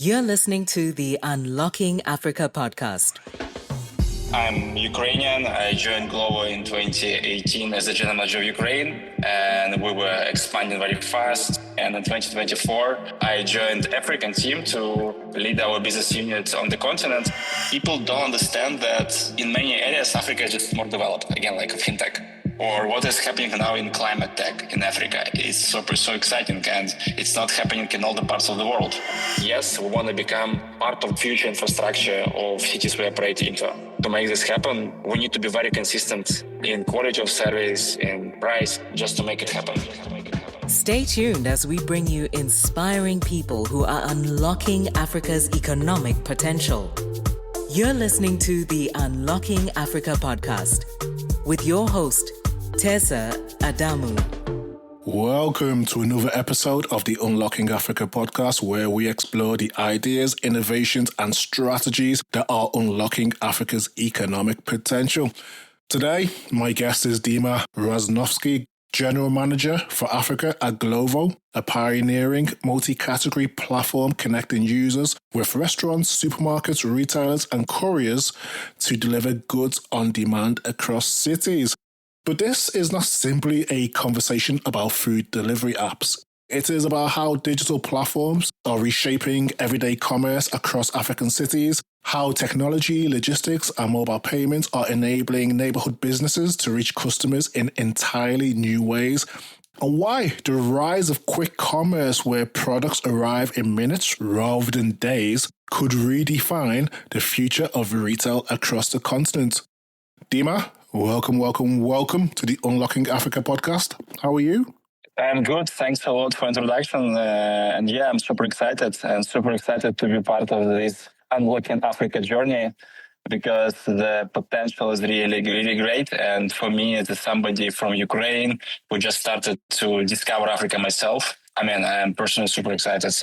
You're listening to the Unlocking Africa podcast. I'm Ukrainian. I joined Glovo in 2018 as the general manager of Ukraine, and we were expanding very fast. And in 2024, I joined African team to lead our business unit on the continent. People don't understand that in many areas, Africa is just more developed, again, like fintech. Or what is happening now in climate tech in Africa is so exciting, and it's not happening in all the parts of the world. Yes, we want to become part of future infrastructure of cities we operate into. To make this happen, we need to be very consistent in quality of service, in price, just to make it happen. Stay tuned as we bring you inspiring people who are unlocking Africa's economic potential. You're listening to the Unlocking Africa podcast with your host, Tessa Adamu. Welcome to another episode of the Unlocking Africa podcast, where we explore the ideas, innovations, and strategies that are unlocking Africa's economic potential. Today, my guest is Dima Rasnovsky, General Manager for Africa at Glovo, a pioneering multi-category platform connecting users with restaurants, supermarkets, retailers, and couriers to deliver goods on demand across cities. But this is not simply a conversation about food delivery apps. It is about how digital platforms are reshaping everyday commerce across African cities, how technology, logistics, and mobile payments are enabling neighborhood businesses to reach customers in entirely new ways, and why the rise of quick commerce, where products arrive in minutes rather than days, could redefine the future of retail across the continent. Dima, welcome to the Unlocking Africa podcast. How are you? I'm good. Thanks a lot for introduction. I'm super excited to be part of this Unlocking Africa journey, because the potential is really, really great. And for me, as somebody from Ukraine who just started to discover Africa myself, I'm personally super excited.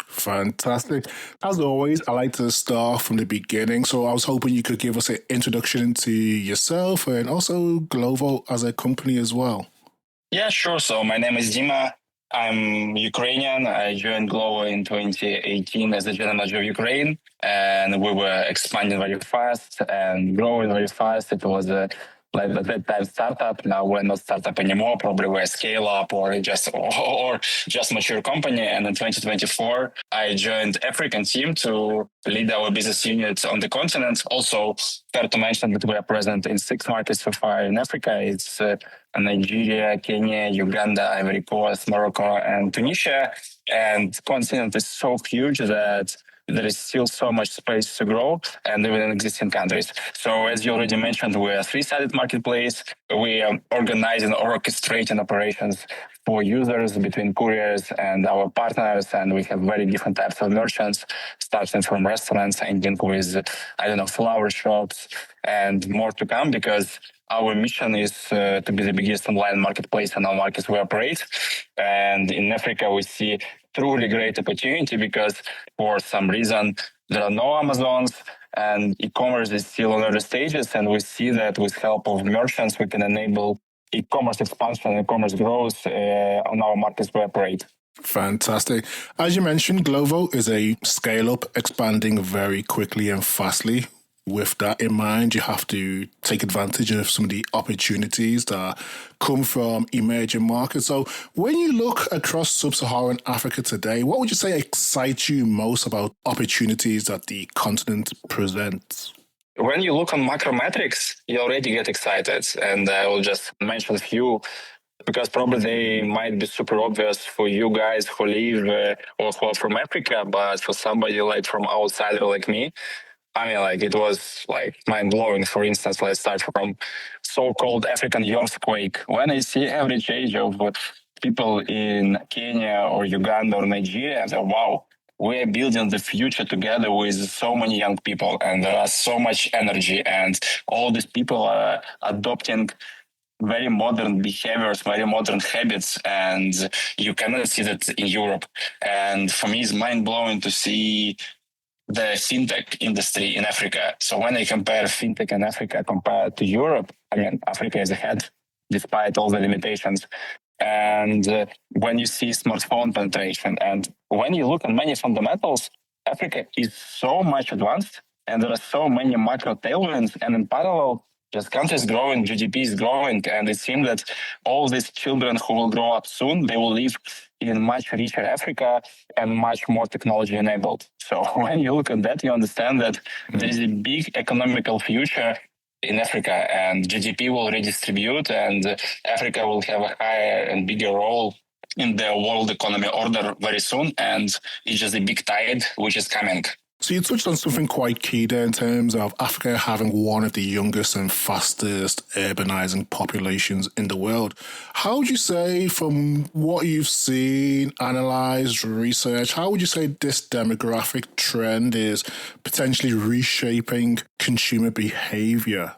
Fantastic. As always, I like to start from the beginning. So I was hoping you could give us an introduction to yourself and also Glovo as a company as well. Yeah, sure. So my name is Dima. I'm Ukrainian. I joined Glovo in 2018 as the general manager of Ukraine, and we were expanding very fast and growing very fast. It was like at that time startup. Now we're not startup anymore. Probably we're a scale up or just mature company. And in 2024, I joined African team to lead our business unit on the continent. Also, fair to mention that we are present in 6 markets so far in Africa. It's Nigeria, Kenya, Uganda, Ivory Coast, Morocco, and Tunisia. And the continent is so huge that there is still so much space to grow, and even in existing countries. So as you already mentioned, we're a 3-sided marketplace. We are organizing or orchestrating operations for users between couriers and our partners, and we have very different types of merchants, starting from restaurants, ending with, flower shops, and more to come, because our mission is to be the biggest online marketplace in our markets we operate. And in Africa, we see truly great opportunity because for some reason there are no Amazons, and e-commerce is still on early stages. And we see that with help of merchants, we can enable e-commerce expansion and e-commerce growth on our markets we operate. Fantastic. As you mentioned, Glovo is a scale-up, expanding very quickly and fastly. With that in mind, you have to take advantage of some of the opportunities that come from emerging markets. So when you look across sub-Saharan Africa today, what would you say excites you most about opportunities that the continent presents? When you look on macro metrics, you already get excited. And I will just mention a few, because probably they might be super obvious for you guys who live or who are from Africa, but for somebody like from outside like me, it was mind-blowing. For instance, let's start from so-called African earthquake. When I see average age of people in Kenya or Uganda or Nigeria, I say, wow, we're building the future together with so many young people, and there are so much energy, and all these people are adopting very modern behaviors, very modern habits, and you cannot see that in Europe. And for me, it's mind-blowing to see the fintech industry in Africa. So when I compare fintech in Africa compared to Europe, Africa is ahead despite all the limitations. And when you see smartphone penetration, and when you look at many fundamentals, Africa is so much advanced and there are so many macro tailwinds, and in parallel, just countries growing, GDP is growing, and it seems that all these children who will grow up soon, they will live in much richer Africa and much more technology enabled. So when you look at that, you understand that there is a big economical future in Africa, and GDP will redistribute, and Africa will have a higher and bigger role in the world economy order very soon, and it's just a big tide which is coming. So you touched on something quite key there in terms of Africa having one of the youngest and fastest urbanizing populations in the world. How would you say, from what you've seen, analysed, researched, how would you say this demographic trend is potentially reshaping consumer behaviour?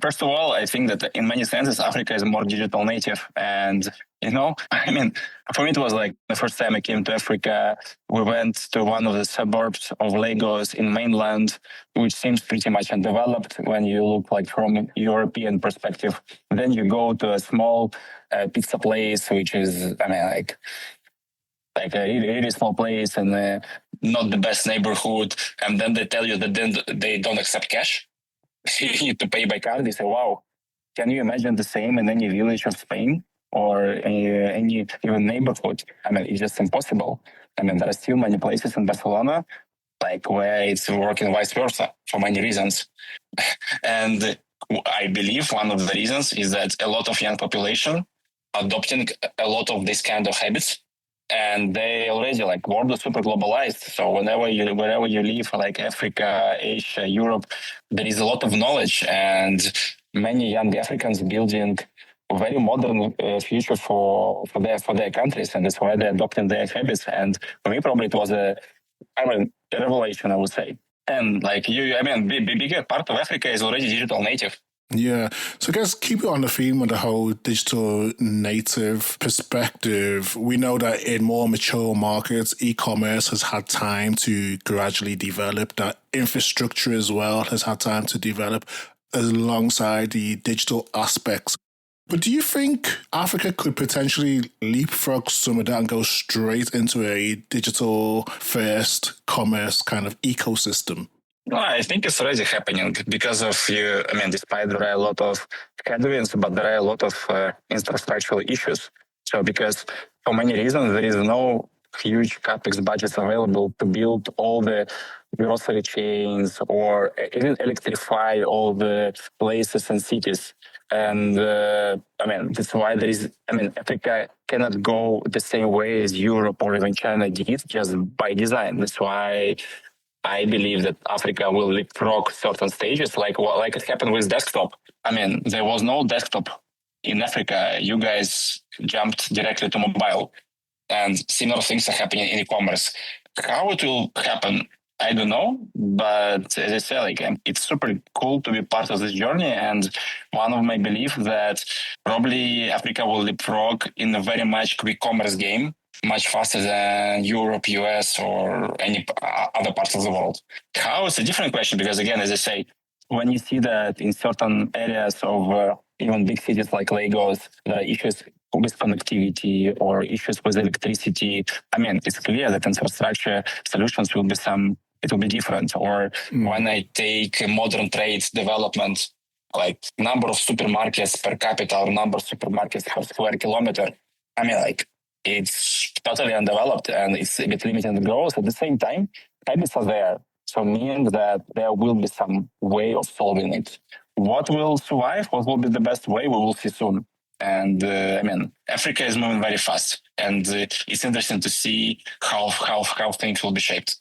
First of all, I think that in many senses, Africa is more digital native. And, I mean, for me, it was like the first time I came to Africa, we went to one of the suburbs of Lagos in mainland, which seems pretty much undeveloped when you look like from European perspective. And then you go to a small pizza place, which is, like a really, really small place and not the best neighborhood. And then they tell you that then they don't accept cash. You need to pay by card. They say, wow, can you imagine the same in any village of Spain or any even neighborhood? It's just impossible. There are still many places in Barcelona where it's working vice versa for many reasons. And I believe one of the reasons is that a lot of young population adopting a lot of this kind of habits. And they already world is super globalized. So wherever you live, like Africa, Asia, Europe, there is a lot of knowledge, and many young Africans building a very modern future for their countries, and that's why they're adopting their habits. And for me, probably it was a revelation, I would say. And bigger part of Africa is already digital native. Yeah. So I guess keep it on the theme of the whole digital native perspective. We know that in more mature markets, e-commerce has had time to gradually develop. That infrastructure as well has had time to develop alongside the digital aspects. But do you think Africa could potentially leapfrog some of that and go straight into a digital first commerce kind of ecosystem? No, I think it's already happening because of despite there are a lot of headwinds, but there are a lot of infrastructural issues. So because for many reasons, there is no huge capex budgets available to build all the grocery chains or even electrify all the places and cities. And that's why Africa cannot go the same way as Europe or even China did just by design. That's why I believe that Africa will leapfrog certain stages, like it happened with desktop. There was no desktop in Africa. You guys jumped directly to mobile, and similar things are happening in e-commerce. How it will happen, I don't know. But as I said, it's super cool to be part of this journey. And one of my beliefs that probably Africa will leapfrog in a very much quick commerce game, much faster than Europe, US, or any other parts of the world. How is a different question, because again, as I say, when you see that in certain areas of even big cities like Lagos, there are issues with connectivity or issues with electricity, it's clear that infrastructure solutions will be different. Or when I take modern trade development, like number of supermarkets per capita or number of supermarkets per square kilometer, it's totally undeveloped and it's a bit limited in growth. At the same time, habits are there. So meaning that there will be some way of solving it. What will survive? What will be the best way? We will see soon. And Africa is moving very fast, and it's interesting to see how things will be shaped.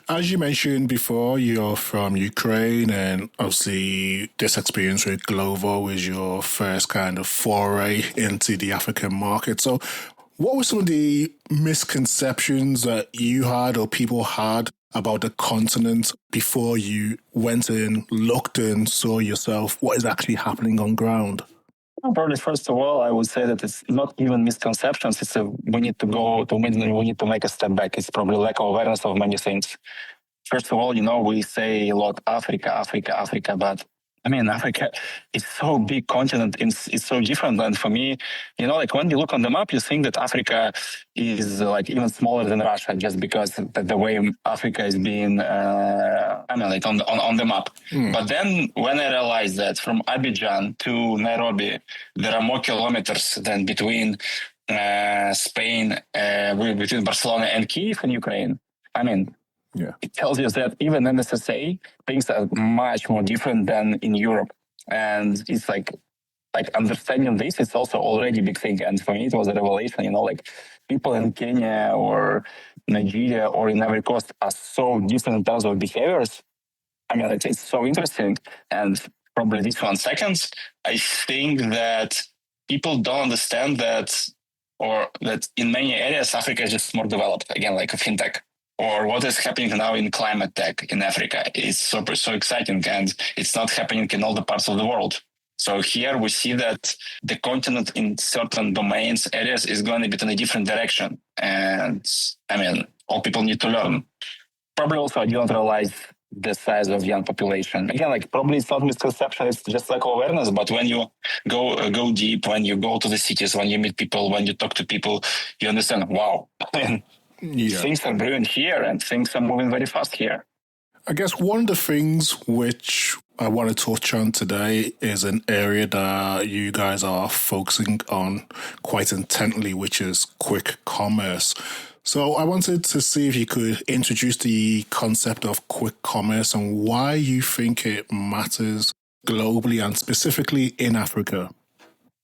As you mentioned before, you're from Ukraine, and obviously this experience with Glovo is your first kind of foray into the African market. So what were some of the misconceptions that you had or people had about the continent before you went in, looked in, saw yourself what is actually happening on ground? Probably, first of all, I would say that it's not even misconceptions. We need to make a step back. It's probably lack of awareness of many things. First of all, we say a lot Africa, but I mean, Africa is so big continent. It's so different. And for me, like when you look on the map, you think that Africa is like even smaller than Russia, just because the way Africa is being, like on the map. But then when I realized that from Abidjan to Nairobi, there are more kilometers than between Spain, between Barcelona and Kiev in Ukraine. I mean, it tells you that even in SSA, things are much more different than in Europe. And it's like understanding this is also already a big thing. And for me, it was a revelation, like people in Kenya or Nigeria or in Ivory Coast are so different in terms of behaviors. I mean, it's so interesting. And probably this 1 second, I think that people don't understand that, or that in many areas, Africa is just more developed, again, like a fintech. Or what is happening now in climate tech in Africa is so exciting, and it's not happening in all the parts of the world. So here we see that the continent in certain domains, areas is going a bit in a different direction. And I mean, all people need to learn. Probably also I didn't realize the size of young population. Again, like probably it's not misconception, it's just like awareness. But when you go deep, when you go to the cities, when you meet people, when you talk to people, you understand, wow, things are brilliant here and things are moving very fast here. I guess one of the things which I want to touch on today is an area that you guys are focusing on quite intently, which is quick commerce. So I wanted to see if you could introduce the concept of quick commerce and why you think it matters globally and specifically in Africa.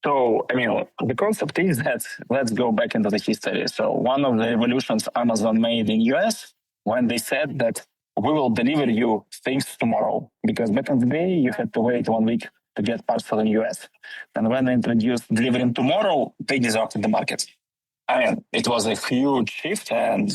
So, I mean, the concept is that let's go back into the history. So one of the revolutions Amazon made in US when they said that we will deliver you things tomorrow, because back in the day, you had to wait 1 week to get parcel in US. And when they introduced delivering tomorrow, they disrupted the market. I mean, it was a huge shift. And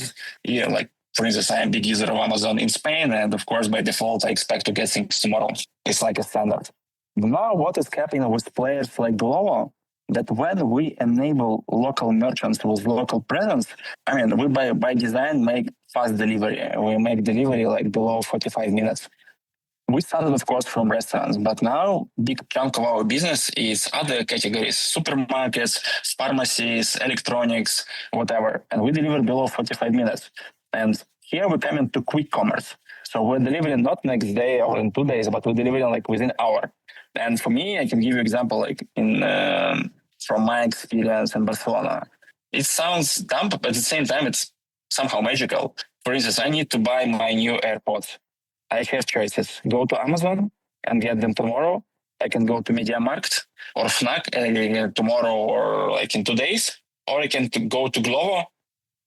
like, for instance, I'm a big user of Amazon in Spain. And of course, by default, I expect to get things tomorrow. It's like a standard. Now, what is happening with players like Glovo, that when we enable local merchants with local presence, I mean, we by design make fast delivery. We make delivery like below 45 minutes. We started, of course, from restaurants, but now big chunk of our business is other categories, supermarkets, pharmacies, electronics, whatever. And we deliver below 45 minutes. And here we come into quick commerce. So we're delivering not next day or in 2 days, but we're delivering like within an hour. And for me, I can give you an example, like from my experience in Barcelona. It sounds dumb, but at the same time, it's somehow magical. For instance, I need to buy my new AirPods. I have choices. Go to Amazon and get them tomorrow. I can go to MediaMarkt or Fnac tomorrow or like in 2 days. Or I can go to Glovo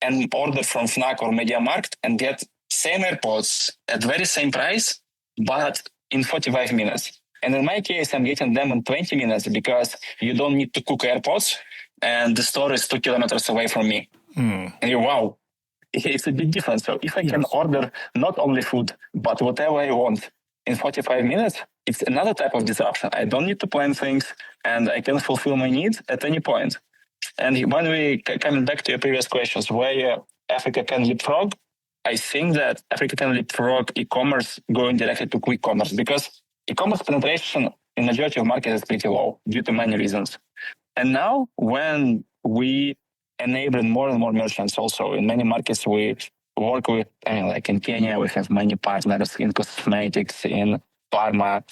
and order from Fnac or MediaMarkt and get same AirPods at very same price, but in 45 minutes. And in my case, I'm getting them in 20 minutes because you don't need to cook AirPods and the store is 2 kilometers away from me. And wow, it's a big difference. So if I can order not only food, but whatever I want in 45 minutes, it's another type of disruption. I don't need to plan things and I can fulfill my needs at any point. And when we coming back to your previous questions, where Africa can leapfrog, I think that Africa can leapfrog e-commerce going directly to quick commerce, because e-commerce penetration in majority of markets is pretty low due to many reasons. And now when we enable more and more merchants also in many markets, we work with, like in Kenya, we have many partners in cosmetics, in pharma,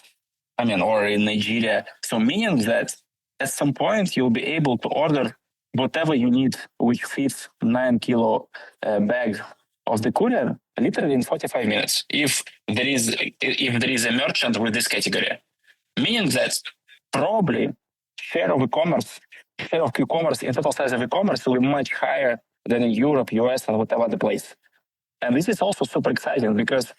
or in Nigeria. So meaning that at some point you'll be able to order whatever you need, which fits 9 kilo bag of the courier, literally in 45 minutes. If there is a merchant with this category, meaning that probably share of e-commerce in total size of e-commerce will be much higher than in Europe, US, and whatever other place. And this is also super exciting because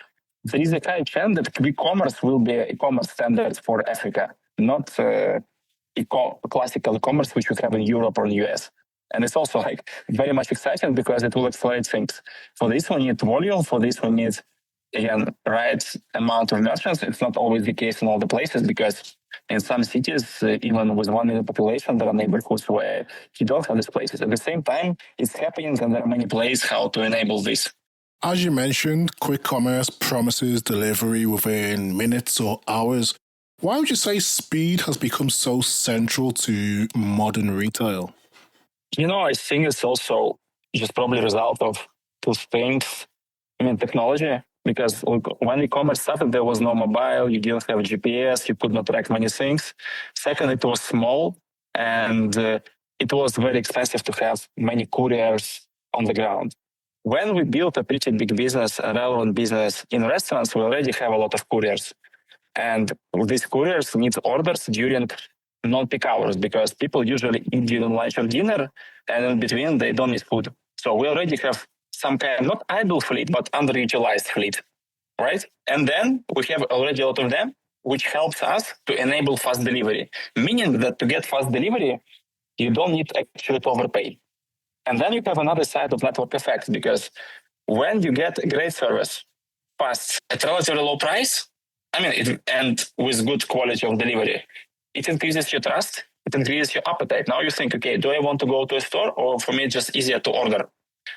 there is a high chance that e-commerce will be e-commerce standard for Africa, not classical e-commerce which we have in Europe or in US. And it's also like very much exciting because it will accelerate things. For this, we need volume. For this, we need, again, right amount of merchants. It's not always the case in all the places because in some cities, even with 1 million population, there are neighborhoods where you don't have these places. At the same time, it's happening and there are many places how to enable this. As you mentioned, quick commerce promises delivery within minutes or hours. Why would you say speed has become so central to modern retail? I think it's also just probably a result of two things. Technology, because when e-commerce started, there was no mobile, you didn't have GPS, you could not track many things. Second, it was small, and it was very expensive to have many couriers on the ground. When we built a pretty big business, a relevant business in restaurants, we already have a lot of couriers. And these couriers need orders during non-peak hours because people usually eat during lunch or dinner, and in between they don't need food. So we already have some kind of not idle fleet, but underutilized fleet, right? And then we have already a lot of them, which helps us to enable fast delivery, meaning that to get fast delivery, you don't need actually to overpay. And then you have another side of network effect, because when you get a great service fast at relatively low price, and with good quality of delivery, it increases your trust, it increases your appetite. Now you think, okay, do I want to go to a store, or for me it's just easier to order?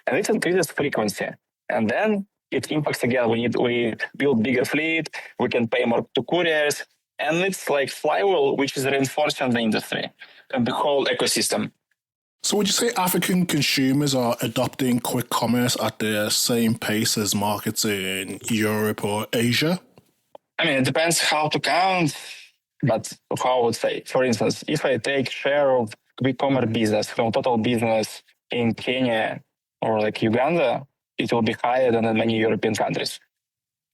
And it increases frequency. And then it impacts again. We build bigger fleet, we can pay more to couriers, and it's like flywheel, which is reinforcing the industry and the whole ecosystem. So would you say African consumers are adopting quick commerce at the same pace as markets in Europe or Asia? It depends how to count, but how I would say, for instance, if I take share of quick commerce business from total business in Kenya or like Uganda, it will be higher than in many European countries.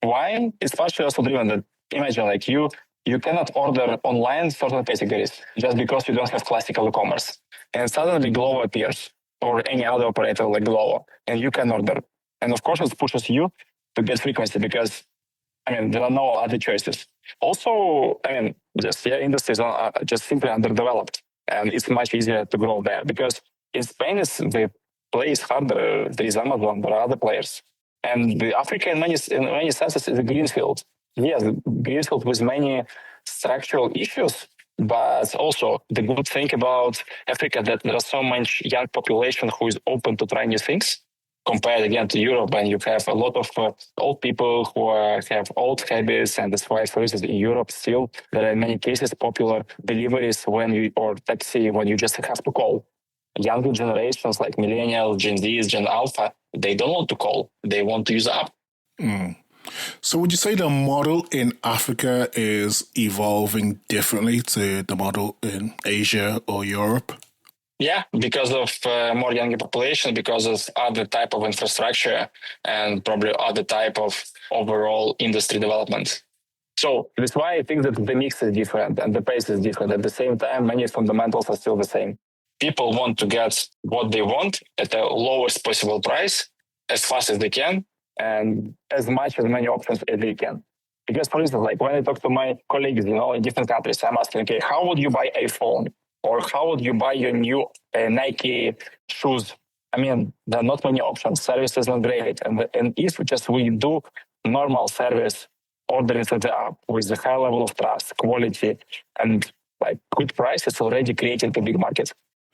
Why? It's partially also driven that, imagine like you cannot order online certain categories just because you don't have classical e-commerce. And suddenly Glovo appears, or any other operator like Glovo, and you can order. And of course it pushes you to get frequency because there are no other choices. Also, industries are just simply underdeveloped, and it's much easier to grow there because in Spain, the play is harder. There is Amazon, there are other players, and the Africa in many senses is a greenfield. Yes, greenfield with many structural issues, but also the good thing about Africa that there is so much young population who is open to try new things. Compared again to Europe, and you have a lot of old people who have old habits, and that's why, for instance, in Europe still there are in many cases popular deliveries or taxi when you just have to call. Younger generations like millennials, Gen Zs, Gen Alpha, they don't want to call; they want to use the app. So would you say the model in Africa is evolving differently to the model in Asia or Europe? Yeah, because of more younger population, because of other type of infrastructure, and probably other type of overall industry development. So that's why I think that the mix is different and the pace is different. At the same time, many fundamentals are still the same. People want to get what they want at the lowest possible price as fast as they can and as many options as they can. Because, for instance, like when I talk to my colleagues, in different countries, I'm asking, okay, how would you buy a phone? Or how would you buy your new Nike shoes? There are not many options. Service is not great. And if we do normal service, ordering through the app with a high level of trust, quality, and like good price, it's already creating a big market.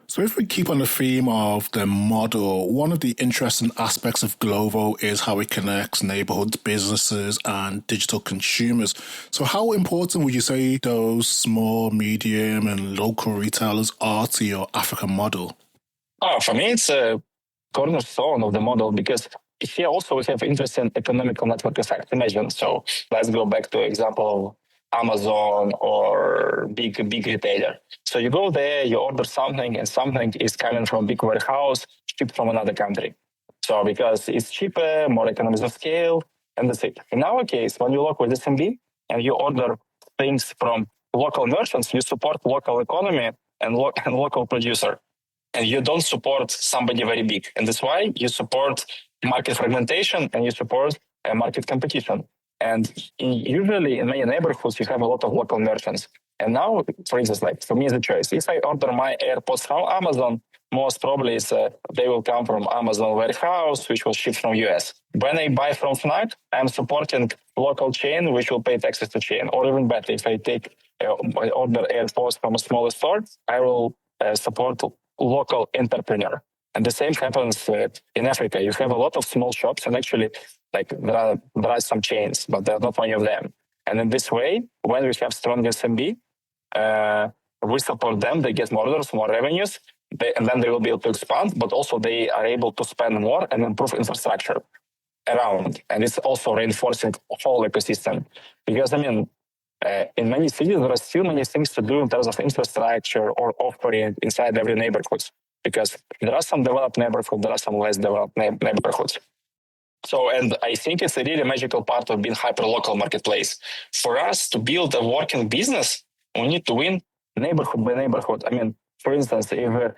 So if we keep on the theme of the model, one of the interesting aspects of Glovo is how it connects neighborhoods, businesses, and digital consumers. So how important would you say those small, medium, and local retailers are to your African model? For me, it's a cornerstone of the model because here also we have interesting economical network effect. Imagine, so let's go back to example of Amazon or big retailer. So you go there, you order something, and something is coming from a big warehouse, shipped from another country. So because it's cheaper, more economies of scale, and that's it. In our case, when you work with SMB and you order things from local merchants, you support local economy and local producer. And you don't support somebody very big. And that's why you support market fragmentation and you support market competition. And usually in many neighborhoods, you have a lot of local merchants. And now, for instance, like for me, the choice, if I order my AirPods from Amazon, most probably they will come from Amazon warehouse, which will ship from US. When I buy from Fnac, I'm supporting local chain, which will pay taxes to chain. Or even better, if I order AirPods from a smaller store, I will support local entrepreneur. And the same happens in Africa. You have a lot of small shops, and actually, like there are some chains, but there are not many of them. And in this way, when we have strong SMB, we support them, they get more orders, more revenues, and then they will be able to expand, but also they are able to spend more and improve infrastructure around. And it's also reinforcing the whole ecosystem. Because, in many cities, there are still many things to do in terms of infrastructure or offering inside every neighborhood. Because there are some developed neighborhoods, there are some less developed neighborhoods. So, and I think it's a really magical part of being hyper-local marketplace. For us to build a working business, we need to win neighborhood by neighborhood. For instance, if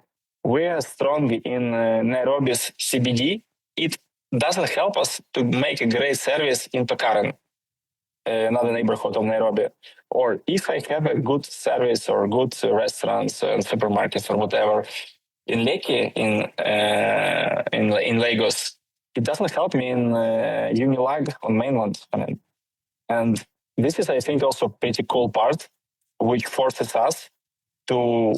we are strong in Nairobi's CBD, it doesn't help us to make a great service in Tokaren, another neighborhood of Nairobi. Or if I have a good service or good restaurants and supermarkets or whatever in Lekki, in Lagos, it doesn't help me in Unilag on mainland. And this is, I think, also a pretty cool part, which forces us to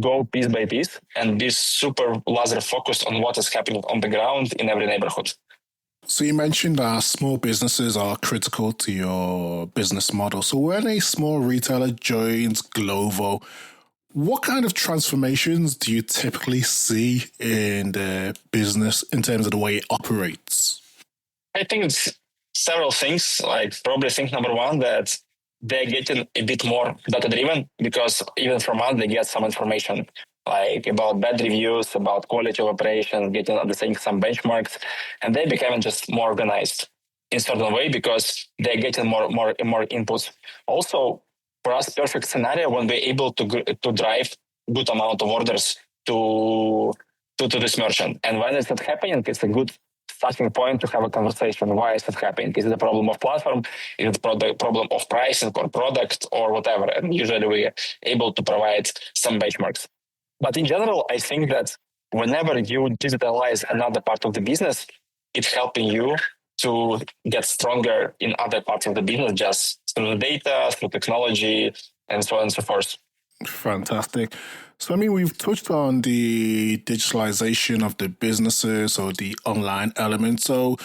go piece by piece and be super laser focused on what is happening on the ground in every neighborhood. So you mentioned that small businesses are critical to your business model. So when a small retailer joins Glovo, what kind of transformations do you typically see in the business in terms of the way it operates? I think it's several things. Like probably thing number one, that they're getting a bit more data-driven, because even from us, they get some information like about bad reviews, about quality of operations, getting understanding some benchmarks, and they becoming just more organized in certain way because they're getting more inputs. Also, for us, perfect scenario when we're able to drive good amount of orders to this merchant. And when it's not happening, it's a good starting point to have a conversation. Why is it happening? Is it a problem of platform? Is it a problem of pricing or product or whatever? And usually we're able to provide some benchmarks. But in general, I think that whenever you digitalize another part of the business, it's helping you to get stronger in other parts of the business, just through the data, through technology, and so on and so forth. Fantastic. So, we've touched on the digitalization of the businesses or the online element. So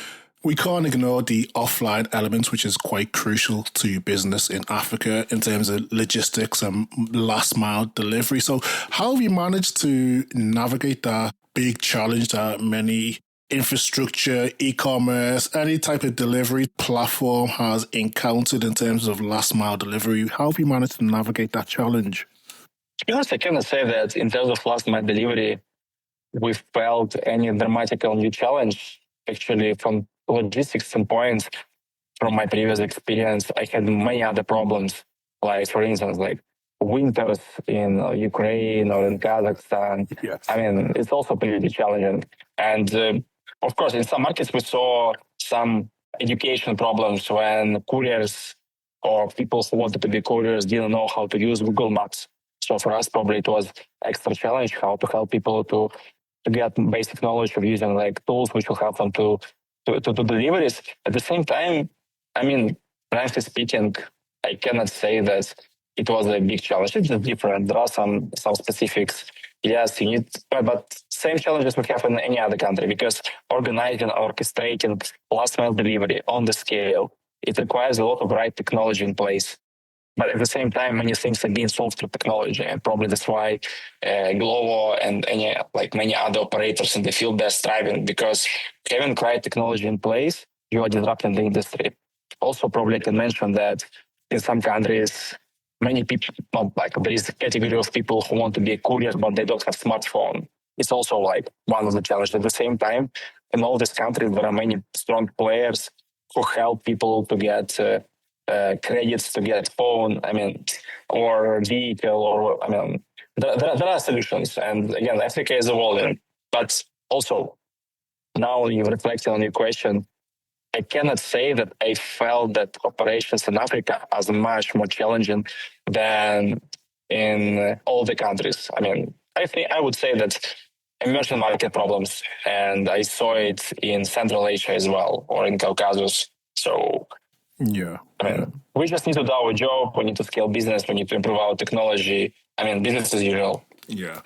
we can't ignore the offline element, which is quite crucial to business in Africa in terms of logistics and last mile delivery. So how have you managed to navigate that big challenge that many infrastructure, e-commerce, any type of delivery platform has encountered in terms of last mile delivery? How have you managed to navigate that challenge? To be honest, I cannot say that in terms of last mile delivery, we felt any dramatical new challenge. Actually, from logistics standpoint, from my previous experience, I had many other problems. Like, for instance, like winters in Ukraine or in Kazakhstan. Yes. It's also pretty challenging. And of course, in some markets, we saw some education problems when couriers or people who wanted to be couriers didn't know how to use Google Maps. So for us, probably it was extra challenge how to help people to get basic knowledge of using like tools which will help them to deliveries. At the same time, frankly speaking, I cannot say that it was a big challenge. It's just different. There are some specifics. Yes, you need, but same challenges we have in any other country, because organizing, orchestrating last mile delivery on the scale, it requires a lot of right technology in place. But at the same time, many things are being solved through technology, and probably that's why Glovo and many other operators in the field are striving, because having right technology in place, you are disrupting the industry. Also, probably I can mention that in some countries, many people, there is a category of people who want to be a courier, but they don't have smartphone. It's also one of the challenges. At the same time, in all these countries, there are many strong players who help people to get credits to get phone, or vehicle, or there are solutions. And again, Africa is evolving. But also, now you're reflecting on your question, I cannot say that I felt that operations in Africa are much more challenging than in all the countries. I would say that emerging market problems, and I saw it in Central Asia as well, or in Caucasus. So yeah. We just need to do our job. We need to scale business. We need to improve our technology. Business as usual. Yeah.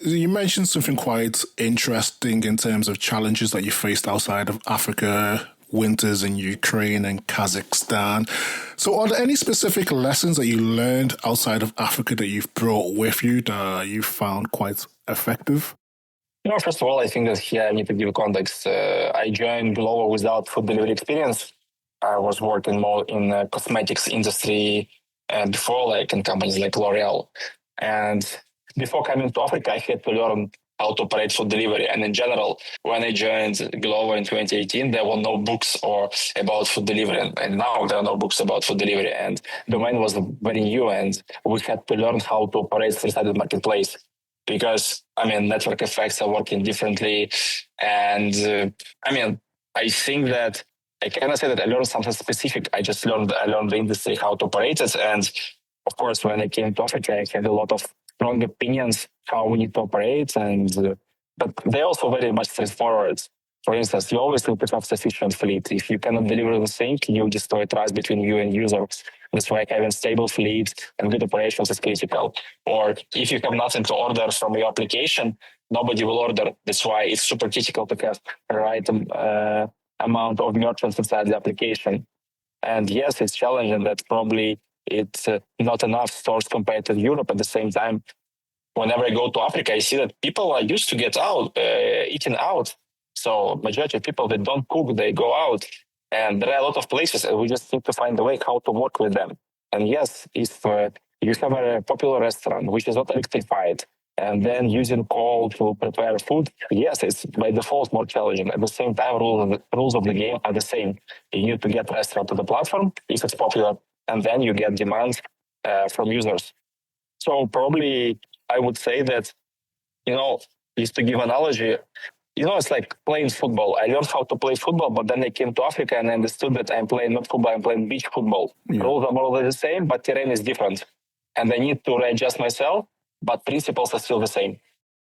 You mentioned something quite interesting in terms of challenges that you faced outside of Africa winters in Ukraine and Kazakhstan. So are there any specific lessons that you learned outside of Africa that you've brought with you that you found quite effective? First of all, I think that here I need to give context. I joined Glovo without food delivery experience. I was working more in the cosmetics industry before, like in companies like L'Oreal. And before coming to Africa, I had to learn how to operate food delivery. And in general, when I joined Glovo in 2018, there were no books about food delivery. And now there are no books about food delivery. And the domain was very new, and we had to learn how to operate three-sided marketplace. Because, network effects are working differently. And I think that I cannot say that I learned something specific. I learned the industry, how to operate it. And of course, when I came to Africa, I had a lot of strong opinions how we need to operate. But they're also very much straightforward. For instance, you always need to have sufficient fleet. If you cannot deliver the same, you destroy trust between you and users. That's why having stable fleet and good operations is critical. Or if you have nothing to order from your application, nobody will order. That's why it's super critical to have the right amount of merchants inside the application. And yes, it's challenging that probably it's not enough stores compared to Europe. At the same time, whenever I go to Africa, I see that people are used to get out, eating out. So majority of people, they don't cook, they go out. And there are a lot of places, and we just need to find a way how to work with them. And yes, if you have a popular restaurant, which is not electrified, and then using coal to prepare food, yes, it's by default more challenging. At the same time, rules of the game are the same. You need to get restaurant to the platform if it's popular, and then you get demand from users. So probably I would say that, just to give analogy, it's like playing football. I learned how to play football, but then I came to Africa and I understood that I'm playing not football, I'm playing beach football. Yeah. Rules are more or less the same, but terrain is different. And I need to readjust myself, but principles are still the same.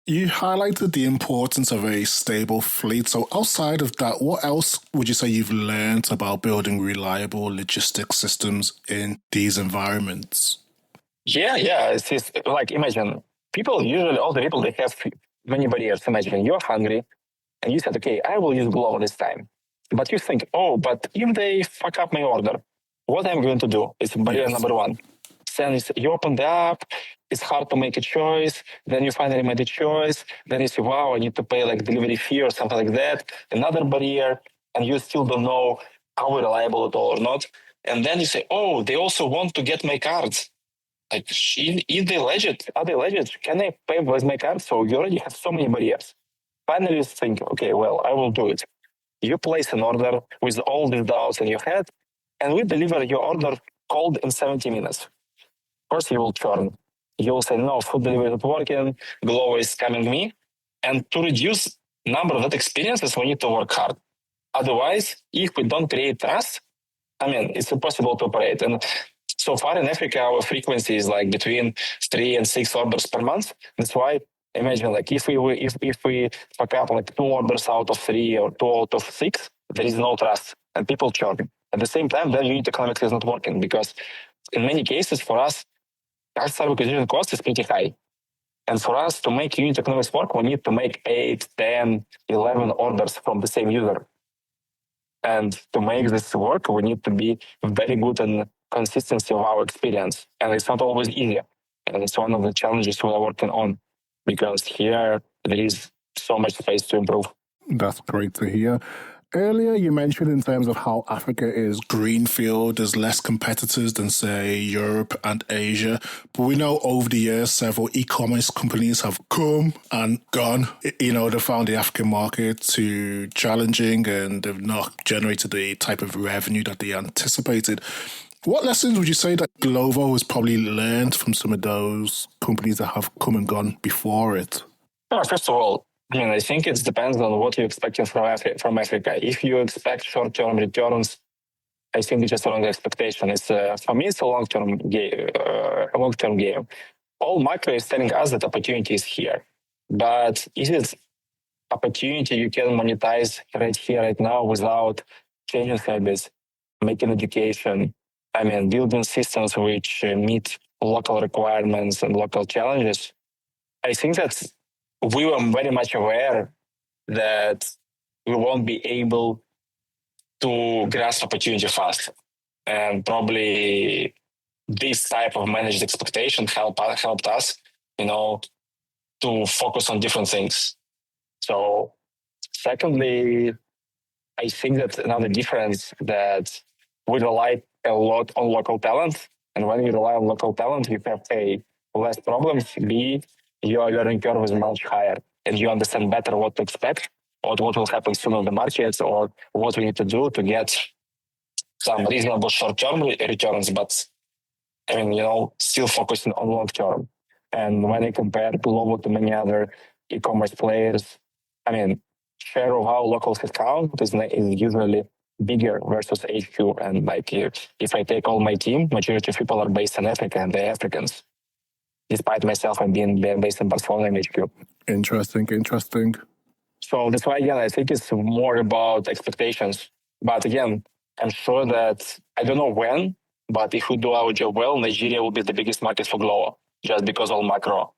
You highlighted the importance of a stable fleet. So outside of that, what else would you say you've learned about building reliable logistics systems in these environments? Yeah. It's like, imagine, all the people, they have many barriers. Imagine you're hungry and you said, okay, I will use Glovo this time. But you think, but if they fuck up my order, what I'm going to do? It's barrier number one. Then you open the app, it's hard to make a choice. Then you finally made a choice. Then you say, wow, I need to pay like delivery fee or something like that. Another barrier, and you still don't know how reliable it all or not. And then you say, they also want to get my cards. Like, if they legit, are they legit? Can I pay with my card? So you already have so many barriers. Finally, you think, okay, well, I will do it. You place an order with all these doubts in your head, and we deliver your order cold in 70 minutes. Of course, you will churn. You will say, no, food delivery is not working, Glovo is scamming me. And to reduce number of that experiences, we need to work hard. Otherwise, if we don't create trust, it's impossible to operate. And so far in Africa, our frequency is like between 3 and 6 orders per month. That's why, imagine, like if we fuck up like 2 orders out of 3 or 2 out of 6, there is no trust and people churn. At the same time, then unit economics is not working because in many cases for us, customer acquisition cost is pretty high. And for us to make unit economics work, we need to make 8, 10, 11 orders from the same user. And to make this work, we need to be very good in consistency of our experience. And it's not always easy. And it's one of the challenges we are working on because here there is so much space to improve. That's great to hear. Earlier, you mentioned in terms of how Africa is greenfield, there's less competitors than, say, Europe and Asia. But we know over the years, several e-commerce companies have come and gone. They found the African market too challenging and they've not generated the type of revenue that they anticipated. What lessons would you say that Glovo has probably learned from some of those companies that have come and gone before it? First of all, I think it depends on what you're expecting from Africa. If you expect short-term returns, I think it's just a wrong expectation. For me, it's a long-term game. All macro is telling us that opportunity is here. But is it opportunity you can monetize right here, right now, without changing habits, making education, building systems which meet local requirements and local challenges? I think that we were very much aware that we won't be able to grasp opportunity fast. And probably this type of managed expectation helped us, to focus on different things. So secondly, I think that another difference that we rely a lot on local talent. And when you rely on local talent, you have A, less problems, B, your learning curve is much higher and you understand better what to expect or what will happen soon on the markets or what we need to do to get some reasonable short-term returns, but still focusing on long-term. And when I compare Glovo to many other e-commerce players, share of our local headcount is usually bigger versus HQ. And if I take all my team, majority of people are based in Africa and they're Africans. Despite myself, I'm being based in Barcelona and HQ. Interesting. So that's why, again, I think it's more about expectations. But again, I'm sure that, I don't know when, but if we do our job well, Nigeria will be the biggest market for Glovo, just because all macro,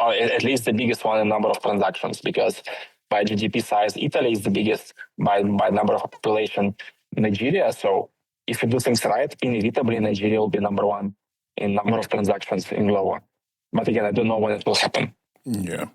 or at least the biggest one in number of transactions, because by GDP size, Italy is the biggest by number of population in Nigeria. So if you do things right, inevitably Nigeria will be number one in number of transactions in Glovo. But again, I don't know when it will happen. Yeah.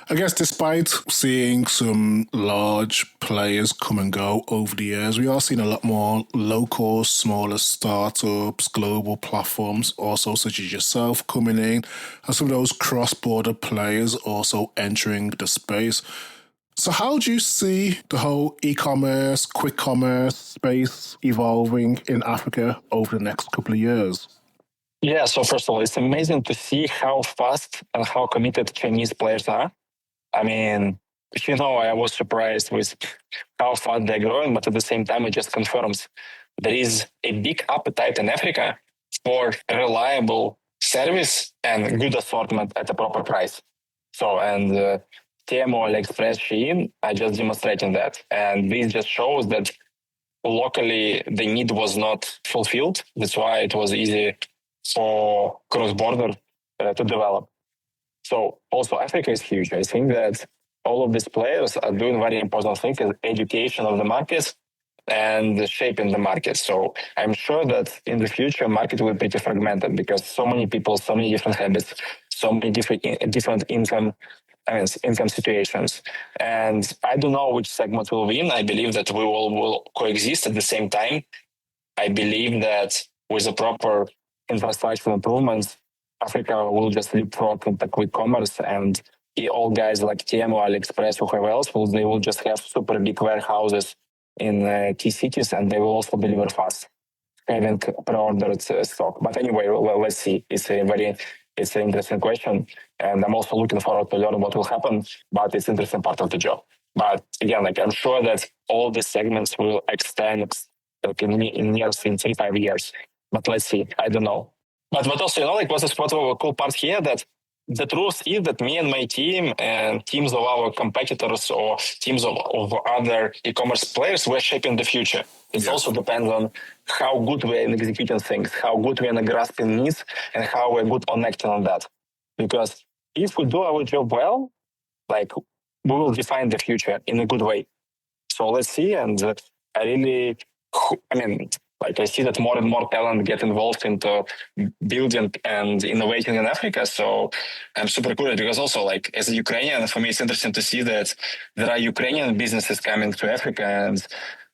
I guess despite seeing some large players come and go over the years, we are seeing a lot more local, smaller startups, global platforms also, such as yourself, coming in, and some of those cross-border players also entering the space. So how do you see the whole e-commerce, quick commerce space evolving in Africa over the next couple of years? Yeah, so first of all, it's amazing to see how fast and how committed Chinese players are. I was surprised with how fast they're growing, but at the same time, it just confirms there is a big appetite in Africa for reliable service and good assortment at a proper price. So, and Temu, AliExpress, Shein are just demonstrating that. And this just shows that locally the need was not fulfilled. That's why it was easy for cross-border to develop. So also Africa is huge. I think that all of these players are doing very important things in education of the markets and shaping the market. So I'm sure that in the future, market will be pretty fragmented because so many people, so many different habits, so many different income situations. And I don't know which segment will win. I believe that we all will coexist at the same time. I believe that with the proper infrastructure improvements, Africa will just leapfrog into quick commerce, and all guys like Temu, AliExpress, whoever else, they will just have super big warehouses in key cities, and they will also deliver fast, having pre-ordered stock. But anyway, let's see. It's an interesting question, and I'm also looking forward to learn what will happen. But it's an interesting part of the job. But again, I'm sure that all the segments will extend in near 3-5 years. But let's see. I don't know. But also, what's a cool part here that the truth is that me and my team and teams of our competitors or teams of other e-commerce players, we're shaping the future. It also depends on how good we're in executing things, how good we're in grasping needs, and how we're good on acting on that. Because if we do our job well, we will define the future in a good way. So let's see. And I see that more and more talent get involved into building and innovating in Africa. So I'm super curious because also as a Ukrainian, for me, it's interesting to see that there are Ukrainian businesses coming to Africa.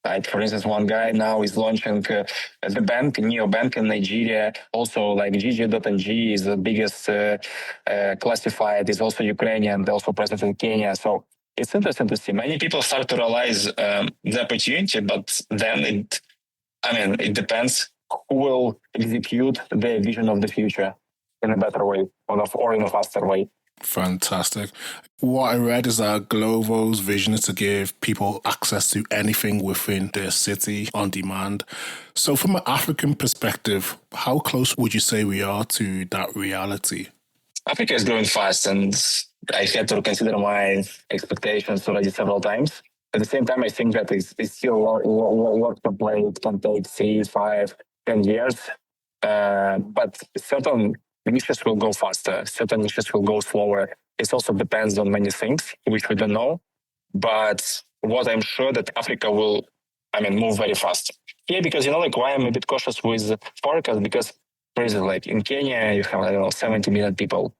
And for instance, one guy now is launching the bank, neobank in Nigeria. Also GG.ng is the biggest classified, is also Ukrainian, they're also present in Kenya. So it's interesting to see. Many people start to realize the opportunity, but then it depends who will execute the vision of the future in a better way or in a faster way. Fantastic. What I read is that Glovo's vision is to give people access to anything within their city on demand. So from an African perspective, how close would you say we are to that reality? Africa is growing fast, and I had to consider my expectations already several times. At the same time, I think that it's still a lot to play. It can take 3, 5, 10 years. But certain niches will go faster. Certain niches will go slower. It also depends on many things, which we don't know. But what I'm sure that Africa will move very fast. Yeah, because, why I'm a bit cautious with forecast, because, for example, like in Kenya, you have, 70 million people.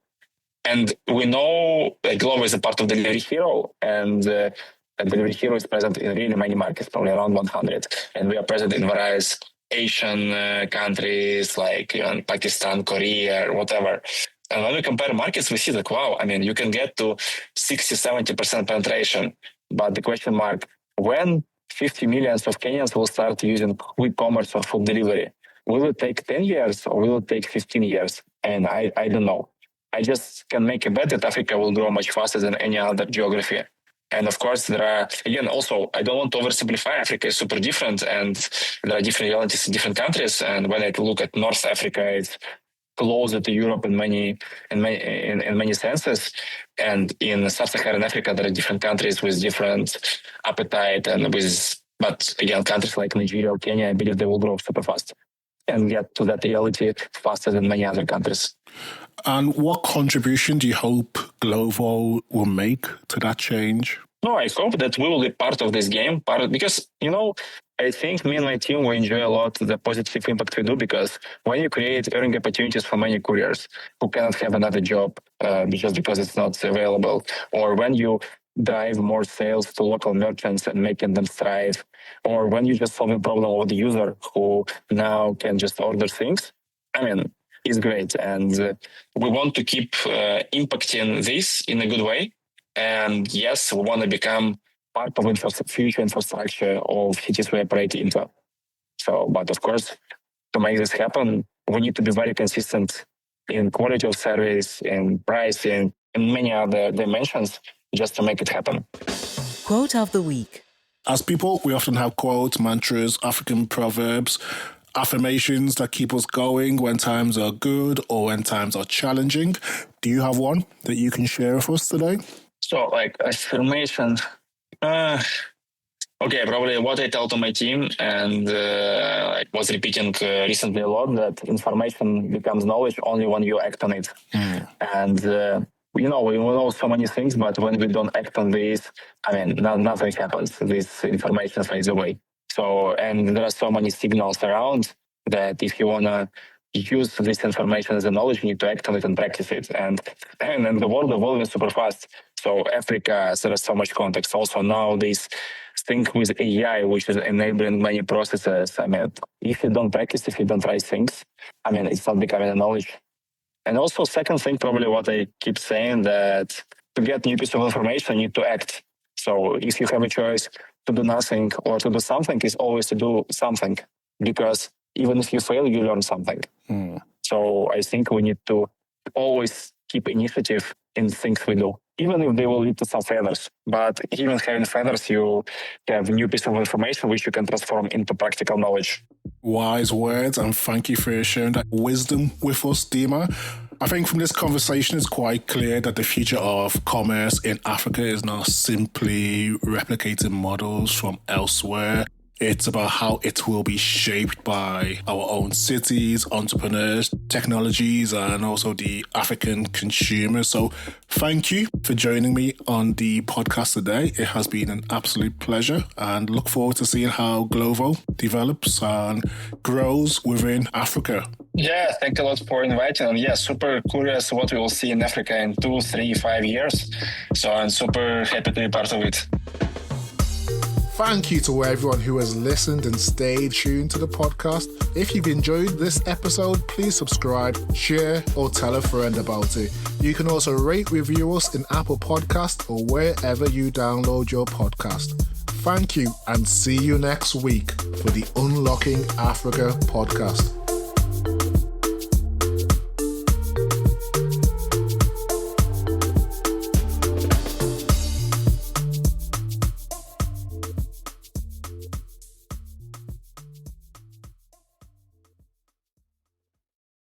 And we know Glovo is a part of Delivery Hero, and Delivery Hero is present in really many markets, probably around 100. And we are present in various Asian countries like Pakistan, Korea, whatever. And when we compare markets, we see that, wow, you can get to 60-70% penetration. But the question mark, when 50 millions of Kenyans will start using quick commerce or food delivery, will it take 10 years or will it take 15 years? And I don't know. I just can make a bet that Africa will grow much faster than any other geography. And of course, there are, again, also, I don't want to oversimplify. Africa is super different, and there are different realities in different countries. And when I look at North Africa, it's closer to Europe in many senses. And in Sub-Saharan Africa, there are different countries with different appetite but again, countries like Nigeria or Kenya, I believe they will grow super fast and get to that reality faster than many other countries. And what contribution do you hope Glovo will make to that change? No, I hope that we will be part of this game, because, I think me and my team, we enjoy a lot the positive impact we do, because when you create earning opportunities for many couriers who cannot have another job just because it's not available, or when you drive more sales to local merchants and making them thrive, or when you just solve a problem of the user who now can just order things, it's great. And we want to keep impacting this in a good way. And yes, we want to become part of future infrastructure of cities we operate into. But of course, to make this happen, we need to be very consistent in quality of service, in pricing, and many other dimensions just to make it happen. Quote of the week. As people, we often have quotes, mantras, African proverbs, affirmations that keep us going when times are good or when times are challenging. Do you have one that you can share with us today? So, affirmation. Okay, probably what I tell to my team, and I was repeating recently a lot, that information becomes knowledge only when you act on it. And we know so many things, but when we don't act on this, nothing happens. This information fades away. And there are so many signals around that if you want to use this information as a knowledge, you need to act on it and practice it. And the world evolving super fast. So Africa, there is so much context. Also now this thing with AI, which is enabling many processes. If you don't practice, if you don't try things, it's not becoming a knowledge. And also second thing, probably what I keep saying, that to get new piece of information, you need to act. So if you have a choice to do nothing or to do something, is always to do something, because even if you fail, you learn something. So I think we need to always keep initiative in things we do, even if they will lead to some failures. But even having failures, you have a new piece of information which you can transform into practical knowledge. Wise words, and thank you for sharing that wisdom with us, Dima. I think from this conversation, it's quite clear that the future of commerce in Africa is not simply replicating models from elsewhere. It's about how it will be shaped by our own cities, entrepreneurs, technologies, and also the African consumer. So thank you for joining me on the podcast today. It has been an absolute pleasure, and look forward to seeing how Glovo develops and grows within Africa. Yeah, thank you a lot for inviting. And yeah, super curious what we will see in Africa in 2, 3, 5 years. So I'm super happy to be part of it. Thank you to everyone who has listened and stayed tuned to the podcast. If you've enjoyed this episode, please subscribe, share, or tell a friend about it. You can also rate, review us in Apple Podcasts or wherever you download your podcast. Thank you, and see you next week for the Unlocking Africa podcast.